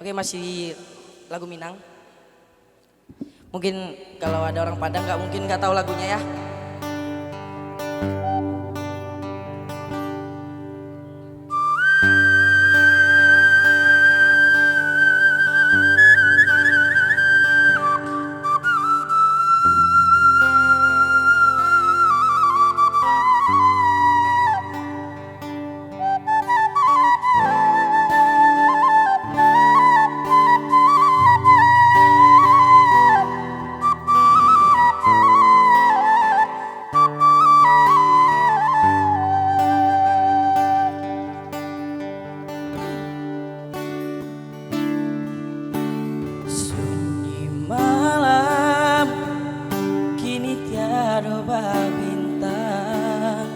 Oke, masih lagu Minang. Mungkin kalau ada orang Padang nggak tahu lagunya ya. Bintang,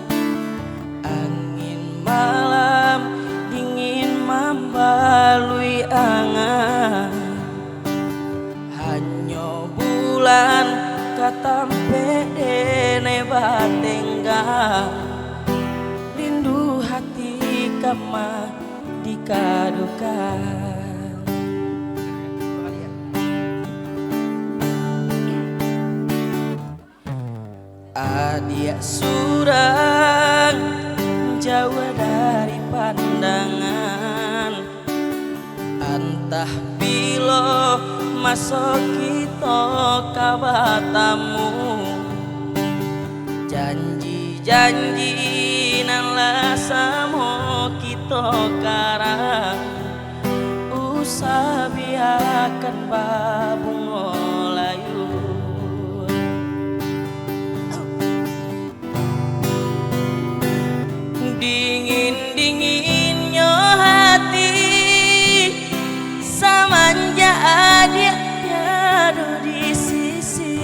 angin malam dingin membalui angan, hanya bulan katampe dene batenggang, rindu hati kama dikadukan. Adia surang jauh dari pandangan, entah bila masuk kita kabatamu, janji-janji nan lasamo kita karang, usabiakan babung layu. Dingin-dinginnya hati samanja dia tiada di sisi,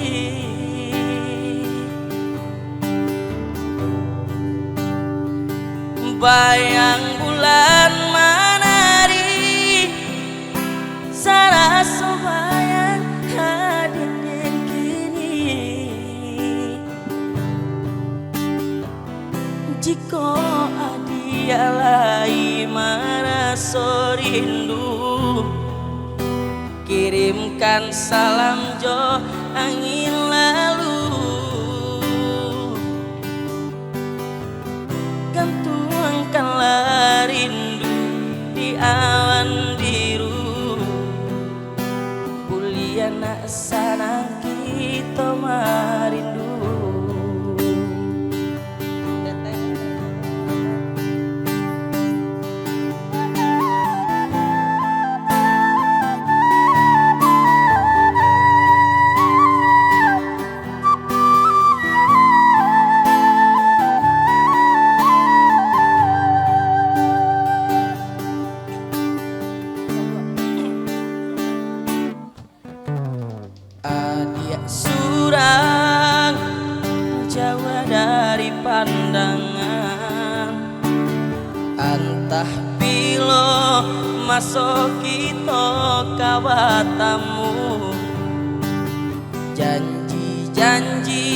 bayang bulan menari sarasa bayang hadir kini. Jika adialai merasa rindu, kirimkan salam jo angin lalu, gantuangkanlah rindu di awan biru, buliana sana kita merindu. Adia surang jauh dari pandangan, entah bila masuk kita kabatamu, janji-janji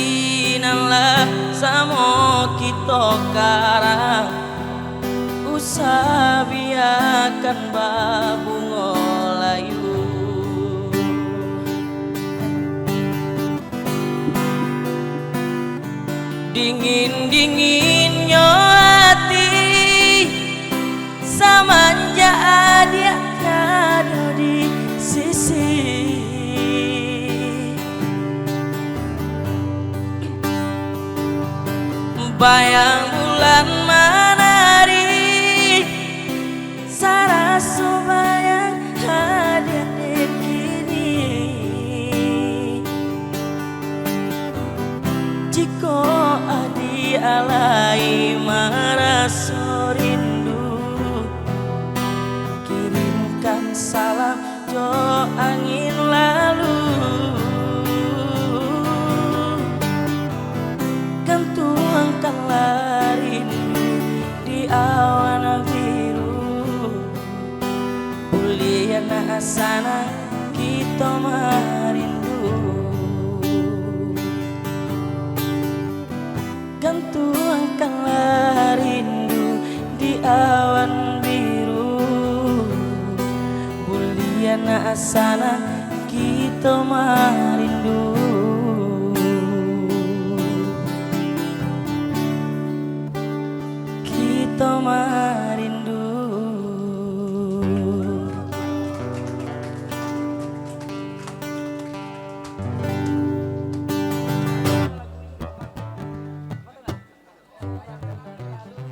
nan lasamo kita karang, usabiakan babung layu. Dingin-dinginnya hati samanja dia tiada di sisi, bayang bulan menari sarasa bayang hadir di kini. Jika adialai merasa rindu, kirimkan salam jo angin lalu, gantuangkanlah rindu di awan biru, buliana sana kita merindu. Gantuangkanlah karena sana kita merindu.